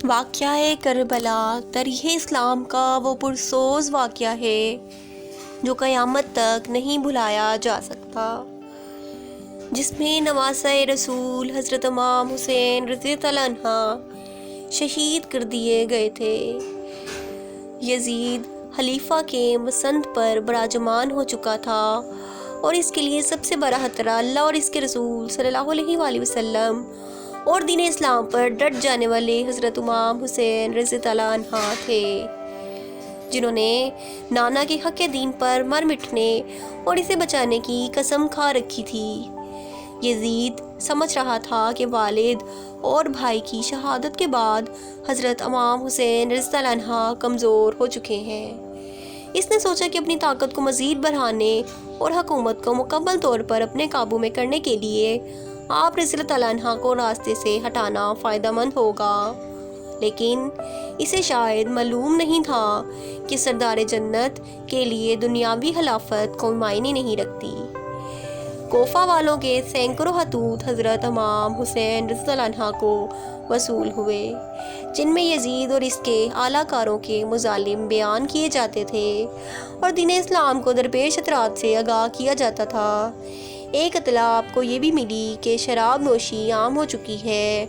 واقعہ کربلا تاریخ اسلام کا وہ پرسوز واقعہ ہے جو قیامت تک نہیں بھلایا جا سکتا، جس میں نواسۂ رسول حضرت امام حسین رضی اللہ عنہ شہید کر دیے گئے تھے۔ یزید خلیفہ کے مسند پر براجمان ہو چکا تھا اور اس کے لیے سب سے بڑا خطرہ اللہ اور اس کے رسول صلی اللہ علیہ وآلہ وسلم اور دین اسلام پر ڈٹ جانے والے حضرت امام حسین رضی اللہ عنہ تھے، جنہوں نے نانا کے حق دین پر مر مٹنے اور اسے بچانے کی قسم کھا رکھی تھی۔ یزید سمجھ رہا تھا کہ والد اور بھائی کی شہادت کے بعد حضرت امام حسین رضی اللہ عنہ کمزور ہو چکے ہیں۔ اس نے سوچا کہ اپنی طاقت کو مزید بڑھانے اور حکومت کو مکمل طور پر اپنے قابو میں کرنے کے لیے آپ رضی اللہ عنہ کو راستے سے ہٹانا فائدہ مند ہوگا، لیکن اسے شاید معلوم نہیں تھا کہ سردار جنت کے لیے دنیاوی خلافت کوئی معنی نہیں رکھتی۔ کوفہ والوں کے سینکڑوں خطوط حضرت امام حسین رضی اللہ عنہ کو وصول ہوئے، جن میں یزید اور اس کے اعلیٰ کاروں کے مظالم بیان کیے جاتے تھے اور دین اسلام کو درپیش خطرات سے آگاہ کیا جاتا تھا۔ ایک اطلاع آپ کو یہ بھی ملی کہ شراب نوشی عام ہو چکی ہے۔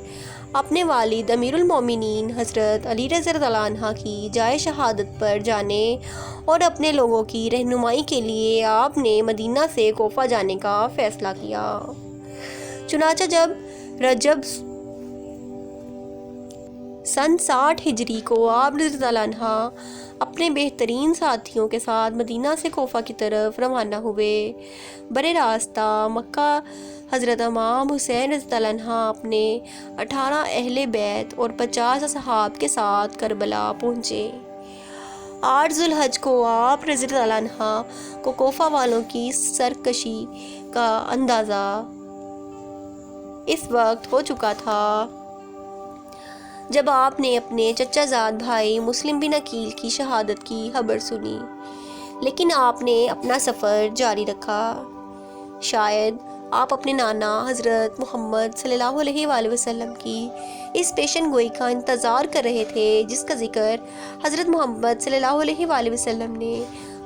اپنے والد امیر المومنین حضرت علی رضی اللہ عنہ کی جائے شہادت پر جانے اور اپنے لوگوں کی رہنمائی کے لیے آپ نے مدینہ سے کوفہ جانے کا فیصلہ کیا۔ چنانچہ جب رجب سن 60 ہجری کو آپ رضی اللہ عنہ اپنے بہترین ساتھیوں کے ساتھ مدینہ سے کوفہ کی طرف روانہ ہوئے، برے راستہ مکہ حضرت امام حسین رضی اللہ عنہ اپنے 18 اہل بیت اور 50 اصحاب کے ساتھ کربلا پہنچے۔ 8 ذوالحج کو آپ رضی اللہ عنہ کو کوفہ والوں کی سرکشی کا اندازہ اس وقت ہو چکا تھا جب آپ نے اپنے چچا زاد بھائی مسلم بن عقیل کی شہادت کی خبر سنی، لیکن آپ نے اپنا سفر جاری رکھا۔ شاید آپ اپنے نانا حضرت محمد صلی اللہ علیہ وآلہ وسلم کی اس پیشن گوئی کا انتظار کر رہے تھے جس کا ذکر حضرت محمد صلی اللہ علیہ وآلہ وسلم نے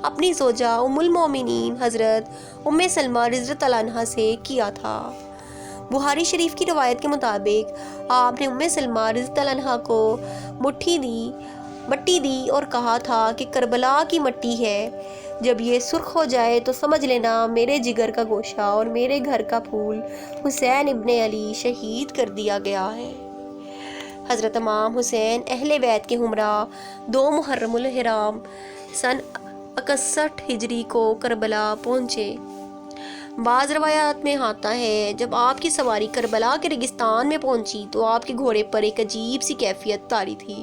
اپنی زوجہ ام المومنین حضرت ام سلمہ رضی اللہ عنہا سے کیا تھا۔ بخاری شریف کی روایت کے مطابق آپ نے ام سلمہ رضی اللہ عنہا کو مٹی دی اور کہا تھا کہ کربلا کی مٹی ہے، جب یہ سرخ ہو جائے تو سمجھ لینا میرے جگر کا گوشہ اور میرے گھر کا پھول حسین ابن علی شہید کر دیا گیا ہے۔ حضرت امام حسین اہل بیت کے ہمراہ 2 محرم الحرام سن 61 ہجری کو کربلا پہنچے۔ بعض روایات میں آتا ہے جب آپ کی سواری کربلا کے ریگستان میں پہنچی تو آپ کے گھوڑے پر ایک عجیب سی کیفیت طاری تھی،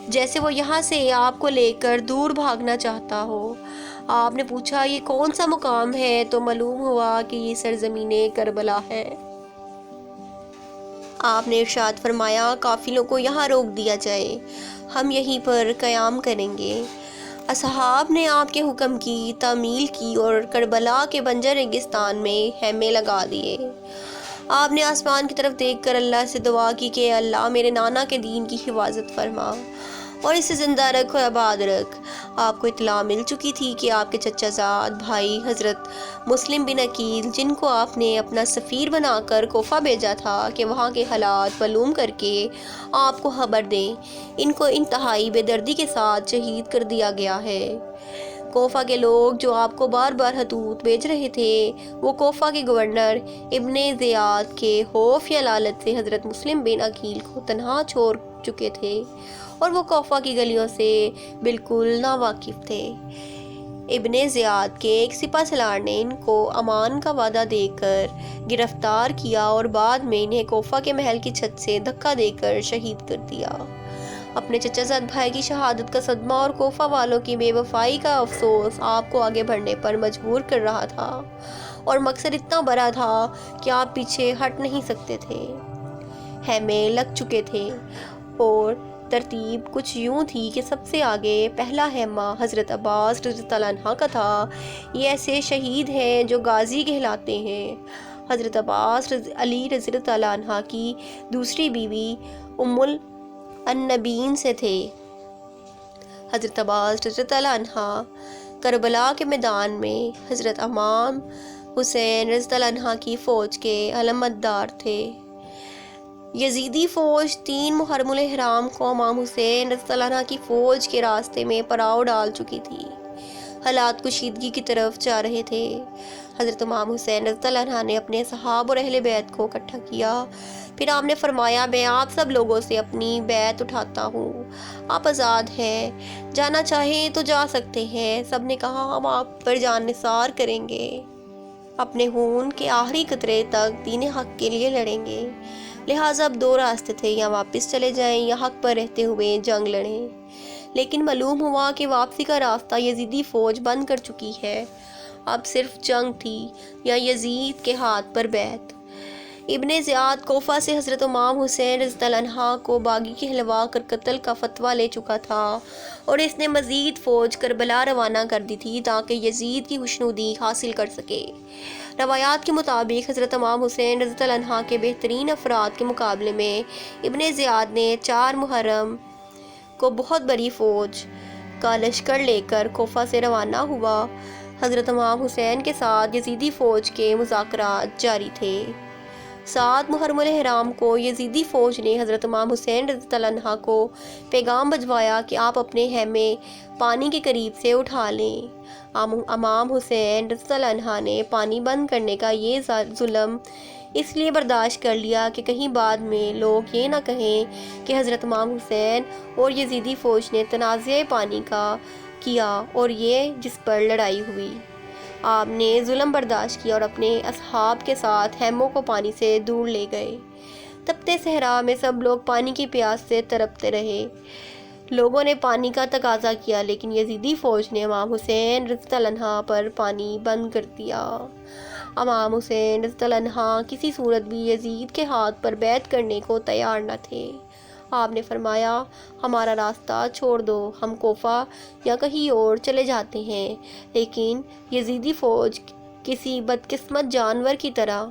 جیسے وہ یہاں سے آپ کو لے کر دور بھاگنا چاہتا ہو۔ آپ نے پوچھا یہ کون سا مقام ہے تو معلوم ہوا کہ یہ سرزمین کربلا ہے۔ آپ نے ارشاد فرمایا قافلوں کو یہاں روک دیا جائے، ہم یہیں پر قیام کریں گے۔ اصحاب نے آپ کے حکم کی تعمیل کی اور کربلا کے بنجر ریگستان میں خیمے لگا دیے۔ آپ نے آسمان کی طرف دیکھ کر اللہ سے دعا کی کہ اللہ میرے نانا کے دین کی حفاظت فرما اور اسے زندہ رکھ اور آباد رکھ۔ آپ کو اطلاع مل چکی تھی کہ آپ کے چچا زاد بھائی حضرت مسلم بن عقیل، جن کو آپ نے اپنا سفیر بنا کر کوفہ بھیجا تھا کہ وہاں کے حالات معلوم کر کے آپ کو خبر دیں، ان کو انتہائی بے دردی کے ساتھ شہید کر دیا گیا ہے۔ کوفہ کے لوگ جو آپ کو بار بار خطوط بھیج رہے تھے، وہ کوفہ کے گورنر ابن زیاد کے خوف یا لالچ سے حضرت مسلم بن عقیل کو تنہا چھوڑ چکے تھے اور وہ کوفہ کی گلیوں سے بالکل ناواقف تھے۔ ابن زیاد کے ایک سپہ سالار نے ان کو امان کا وعدہ دے کر گرفتار کیا اور بعد میں انہیں کوفہ کے محل کی چھت سے دھکا دے کر شہید کر دیا۔ اپنے چچا زاد بھائی کی شہادت کا صدمہ اور کوفہ والوں کی بے وفائی کا افسوس آپ کو آگے بڑھنے پر مجبور کر رہا تھا، اور مقصد اتنا بڑا تھا کہ آپ پیچھے ہٹ نہیں سکتے تھے۔ خیمے لگ چکے تھے اور ترتیب کچھ یوں تھی کہ سب سے آگے پہلا خیمہ حضرت عباس رضی اللہ عنہ کا تھا۔ یہ ایسے شہید ہیں جو غازی کہلاتے ہیں۔ حضرت عباس علی رضی اللہ عنہ کی دوسری بیوی النبیین سے تھے۔ حضرت عباس رضی اللہ عنہ کربلا کے میدان میں حضرت امام حسین رضی اللہ عنہ کی فوج کے علامتدار تھے۔ یزیدی فوج 3 محرم الاحرام کو امام حسین رضی اللہ عنہ کی فوج کے راستے میں پڑاؤ ڈال چکی تھی۔ حالات کشیدگی کی طرف جا رہے تھے۔ حضرت امام حسین رضی اللہ عنہ نے اپنے صحابہ اور اہل بیت کو اکٹھا کیا۔ پھر آپ نے فرمایا، میں آپ سب لوگوں سے اپنی بیعت اٹھاتا ہوں، آپ آزاد ہیں، جانا چاہیں تو جا سکتے ہیں۔ سب نے کہا، ہم آپ پر جان نثار کریں گے، اپنے خون کے آخری قطرے تک دین حق کے لیے لڑیں گے۔ لہٰذا اب 2 راستے تھے، یا واپس چلے جائیں یا حق پر رہتے ہوئے جنگ لڑیں۔ لیکن معلوم ہوا کہ واپسی کا راستہ یزیدی فوج بند کر چکی ہے، اب صرف جنگ تھی یا یزید کے ہاتھ پر بیعت۔ ابن زیاد کوفہ سے حضرت امام حسین رضی اللہ عنہ کو باغی کہلوا کر قتل کا فتویٰ لے چکا تھا، اور اس نے مزید فوج کربلا روانہ کر دی تھی تاکہ یزید کی خوشنودی حاصل کر سکے۔ روایات کے مطابق حضرت امام حسین رضی اللہ عنہ کے بہترین افراد کے مقابلے میں ابن زیاد نے 4 محرم کو بہت بڑی فوج کا لشکر لے کر کوفہ سے روانہ ہوا۔ حضرت امام حسین کے ساتھ یزیدی فوج کے مذاکرات جاری تھے۔ 7 محرم الاحرام کو یزیدی فوج نے حضرت امام حسین رضی اللہ عنہ کو پیغام بھجوایا کہ آپ اپنے خیمے پانی کے قریب سے اٹھا لیں۔ امام حسین رضی اللہ عنہ نے پانی بند کرنے کا یہ ظلم اس لیے برداشت کر لیا کہ کہیں بعد میں لوگ یہ نہ کہیں کہ حضرت امام حسین اور یزیدی فوج نے تنازع پانی کا کیا اور یہ جس پر لڑائی ہوئی۔ آپ نے ظلم برداشت کیا اور اپنے اصحاب کے ساتھ خیموں کو پانی سے دور لے گئے۔ تپتے صحرا میں سب لوگ پانی کی پیاس سے تڑپتے رہے۔ لوگوں نے پانی کا تقاضا کیا، لیکن یزیدی فوج نے امام حسین رضی اللہ عنہ پر پانی بند کر دیا۔ امام حسین رضی اللہ عنہ کسی صورت بھی یزید کے ہاتھ پر بیعت کرنے کو تیار نہ تھے۔ آپ نے فرمایا، ہمارا راستہ چھوڑ دو، ہم کوفہ یا کہیں اور چلے جاتے ہیں۔ لیکن یزیدی فوج کسی بدقسمت جانور کی طرح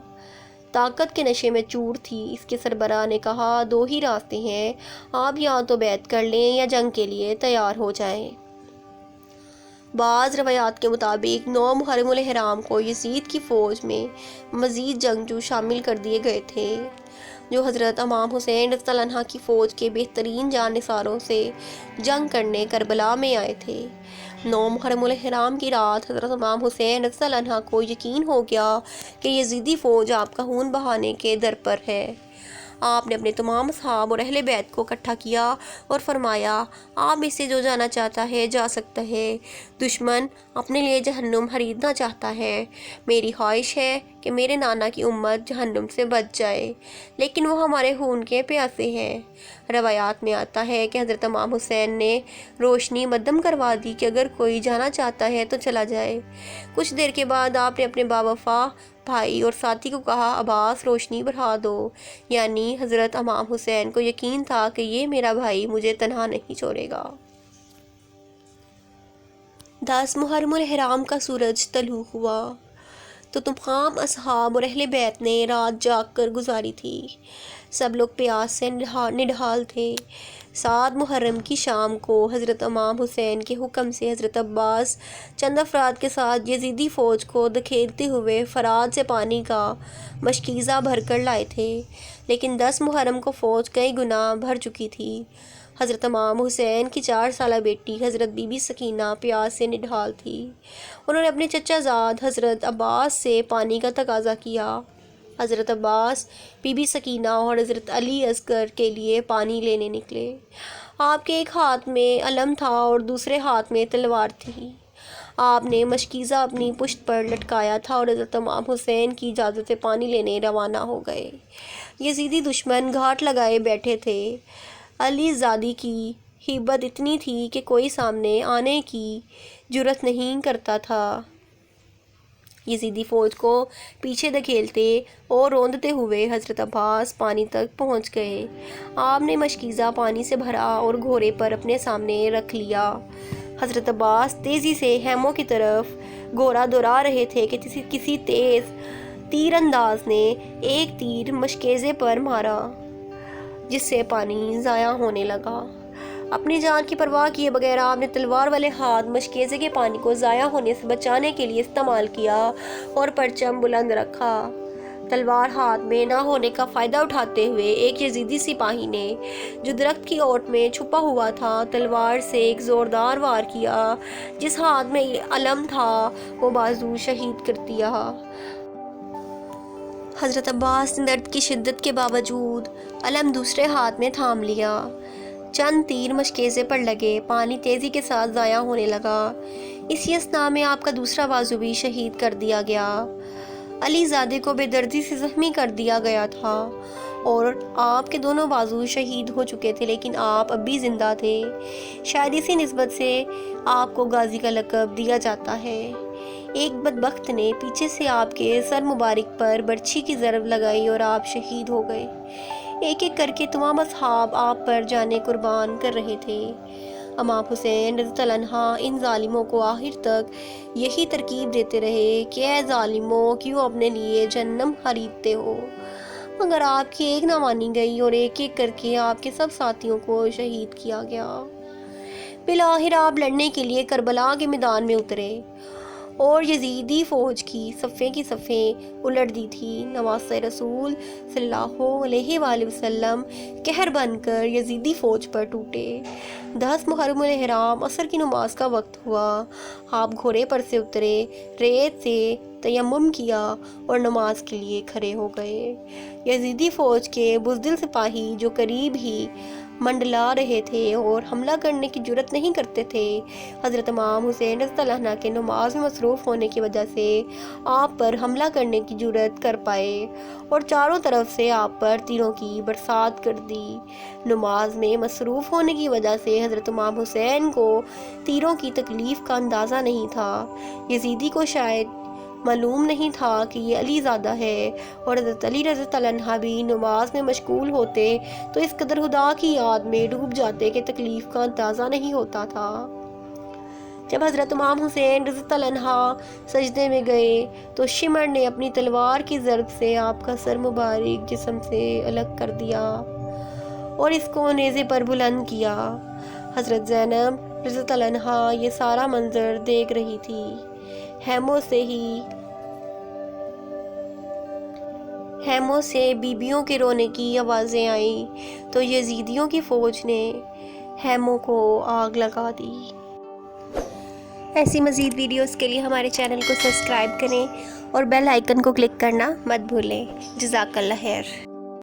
طاقت کے نشے میں چور تھی۔ اس کے سربراہ نے کہا، 2 ہی راستے ہیں، آپ یا تو بیعت کر لیں یا جنگ کے لیے تیار ہو جائیں۔ بعض روایات کے مطابق 9 محرم الاحرام کو یزید کی فوج میں مزید جنگجو شامل کر دیے گئے تھے، جو حضرت امام حسین رضی اللہ عنہ کی فوج کے بہترین جانثاروں سے جنگ کرنے کربلا میں آئے تھے۔ 9 محرم الاحرام کی رات حضرت امام حسین رضی اللہ عنہ کو یقین ہو گیا کہ یزیدی فوج آپ کا خون بہانے کے در پر ہے۔ آپ نے اپنے تمام اصحاب اور اہل بیت کو اکٹھا کیا اور فرمایا، آپ میں سے جو جانا چاہتا ہے جا سکتا ہے۔ دشمن اپنے لیے جہنم خریدنا چاہتا ہے۔ میری خواہش ہے کہ میرے نانا کی امت جہنم سے بچ جائے، لیکن وہ ہمارے خون کے پیاسے ہیں۔ روایات میں آتا ہے کہ حضرت امام حسین نے روشنی مدم کروا دی کہ اگر کوئی جانا چاہتا ہے تو چلا جائے۔ کچھ دیر کے بعد آپ نے اپنے باوفا بھائی اور ساتھی کو کہا، عباس، روشنی بڑھا دو، یعنی حضرت امام حسین کو یقین تھا کہ یہ میرا بھائی مجھے تنہا نہیں چھوڑے گا۔ 10 محرم الاحرام کا سورج طلوع ہوا تو تمام اصحاب اور اہل بیت نے رات جاگ کر گزاری تھی۔ سب لوگ پیاس سے نڈھال تھے۔ 7 محرم کی شام کو حضرت امام حسین کے حکم سے حضرت عباس چند افراد کے ساتھ یزیدی فوج کو دھکیلتے ہوئے فرات سے پانی کا مشکیزہ بھر کر لائے تھے، لیکن 10 محرم کو فوج کئی گنا بھر چکی تھی۔ حضرت امام حسین کی 4 سالہ بیٹی حضرت بی بی سکینہ پیاس سے نڈھال تھی۔ انہوں نے اپنے چچا زاد حضرت عباس سے پانی کا تقاضا کیا۔ حضرت عباس، بی بی سکینہ اور حضرت علی اصغر کے لیے پانی لینے نکلے۔ آپ کے ایک ہاتھ میں علم تھا اور دوسرے ہاتھ میں تلوار تھی۔ آپ نے مشکیزہ اپنی پشت پر لٹکایا تھا اور حضرت امام حسین کی اجازت سے پانی لینے روانہ ہو گئے۔ یزیدی دشمن گھاٹ لگائے بیٹھے تھے۔ علی زادی کی ہیبت اتنی تھی کہ کوئی سامنے آنے کی جرأت نہیں کرتا تھا۔ یزیدی فوج کو پیچھے دھکیلتے اور روندتے ہوئے حضرت عباس پانی تک پہنچ گئے۔ آپ نے مشکیزہ پانی سے بھرا اور گھوڑے پر اپنے سامنے رکھ لیا۔ حضرت عباس تیزی سے خیموں کی طرف گھوڑا دوڑا رہے تھے کہ کسی تیز تیر انداز نے ایک تیر مشکیزے پر مارا۔ جس سے پانی ضائع ہونے لگا۔ اپنی جان کی پرواہ کیے بغیر آپ نے تلوار والے ہاتھ مشکیزے کے پانی کو ضائع ہونے سے بچانے کے لیے استعمال کیا اور پرچم بلند رکھا۔ تلوار ہاتھ میں نہ ہونے کا فائدہ اٹھاتے ہوئے ایک یزیدی سپاہی نے جو درخت کی اوٹ میں چھپا ہوا تھا تلوار سے ایک زوردار وار کیا۔ جس ہاتھ میں علم تھا وہ بازو شہید کر دیا۔ حضرت عباس نے درد کی شدت کے باوجود علم دوسرے ہاتھ میں تھام لیا۔ چند تیر مشکیزے پر لگے، پانی تیزی کے ساتھ ضائع ہونے لگا۔ اسی اثناء میں آپ کا دوسرا بازو بھی شہید کر دیا گیا۔ علی زادے کو بے دردی سے زخمی کر دیا گیا تھا اور آپ کے دونوں بازو شہید ہو چکے تھے، لیکن آپ اب بھی زندہ تھے۔ شاید اسی نسبت سے آپ کو غازی کا لقب دیا جاتا ہے۔ ایک بدبخت نے پیچھے سے آپ کے سر مبارک پر برچھی کی ضرب لگائی اور آپ شہید ہو گئے۔ ایک ایک کر کے تمام اصحاب آپ پر جانیں قربان کر رہے تھے۔ امام حسین رضی اللہ عنہ ان ظالموں کو آخر تک یہی ترکیب دیتے رہے کہ اے ظالموں، کیوں اپنے لیے جہنم خریدتے ہو؟ مگر آپ کی ایک نہ مانی گئی اور ایک ایک کر کے آپ کے سب ساتھیوں کو شہید کیا گیا۔ بالآخر آپ لڑنے کے لیے کربلا کے میدان میں اترے اور یزیدی فوج کی صفیں الٹ دی تھی۔ نواسۂ رسول صلی اللہ علیہ وآلہ وسلم قہر بن کر یزیدی فوج پر ٹوٹے۔ 10 محرم الحرام عصر کی نماز کا وقت ہوا۔ آپ گھوڑے پر سے اترے، ریت سے تیمم کیا اور نماز کے لیے کھڑے ہو گئے۔ یزیدی فوج کے بزدل سپاہی جو قریب ہی منڈلا رہے تھے اور حملہ کرنے کی جرأت نہیں کرتے تھے، حضرت امام حسین رضی اللہ عنہ کے نماز میں مصروف ہونے کی وجہ سے آپ پر حملہ کرنے کی جرأت کر پائے اور چاروں طرف سے آپ پر تیروں کی برسات کر دی۔ نماز میں مصروف ہونے کی وجہ سے حضرت امام حسین کو تیروں کی تکلیف کا اندازہ نہیں تھا۔ یزیدی کو شاید معلوم نہیں تھا کہ یہ علی زادہ ہے، اور حضرت علی رضی اللہ عنہ بھی نماز میں مشغول ہوتے تو اس قدر خدا کی یاد میں ڈوب جاتے کہ تکلیف کا اندازہ نہیں ہوتا تھا۔ جب حضرت امام حسین رضی اللہ عنہ سجدے میں گئے تو شمر نے اپنی تلوار کی ضرب سے آپ کا سر مبارک جسم سے الگ کر دیا اور اس کو نیزے پر بلند کیا۔ حضرت زینب رضی اللہ عنہ یہ سارا منظر دیکھ رہی تھی۔ خیموں سے بیبیوں کے رونے کی آوازیں آئیں تو یزیدیوں کی فوج نے خیموں کو آگ لگا دی۔ ایسی مزید ویڈیوز کے لیے ہمارے چینل کو سبسکرائب کریں اور بیل آئیکن کو کلک کرنا مت بھولیں۔ جزاک اللہ خیر۔